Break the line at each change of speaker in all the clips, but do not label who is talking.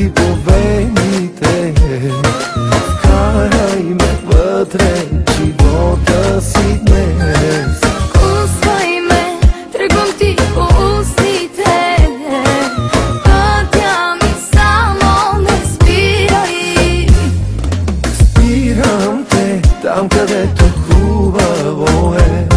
ти по вените, вкарай ме вътре, живота си днес.
Усвай ме, тръгвам ти по устните, пътя ми само не спирай.
Спирам те там, където хубаво е.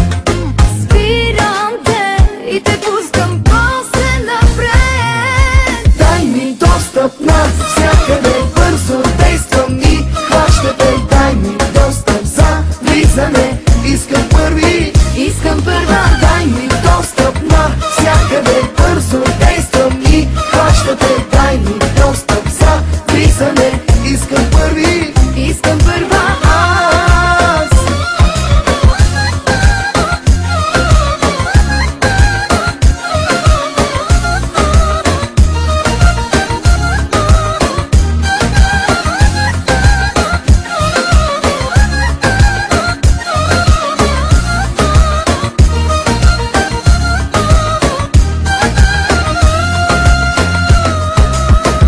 Спирам те и те пускам после напред.
Дай ми достъп навсякъде, бързо действам и хващате. Дай ми достъп за влизане, искам първи,
Искам първа,
дай ми достъп навсякъде, бързо действам и хващате. Дай ми достъп за влизане, искам първи,
искам първа.
аз.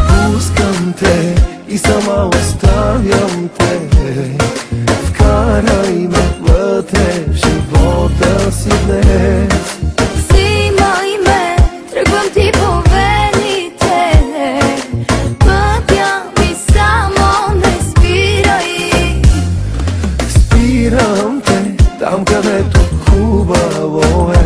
Пускам те и сама оставям те, вкарай ме вътре в живота си днес.
Взимай ме, тръгвам ти по вените, пътя ми само не спирай.
Спирам те там, където хубаво е.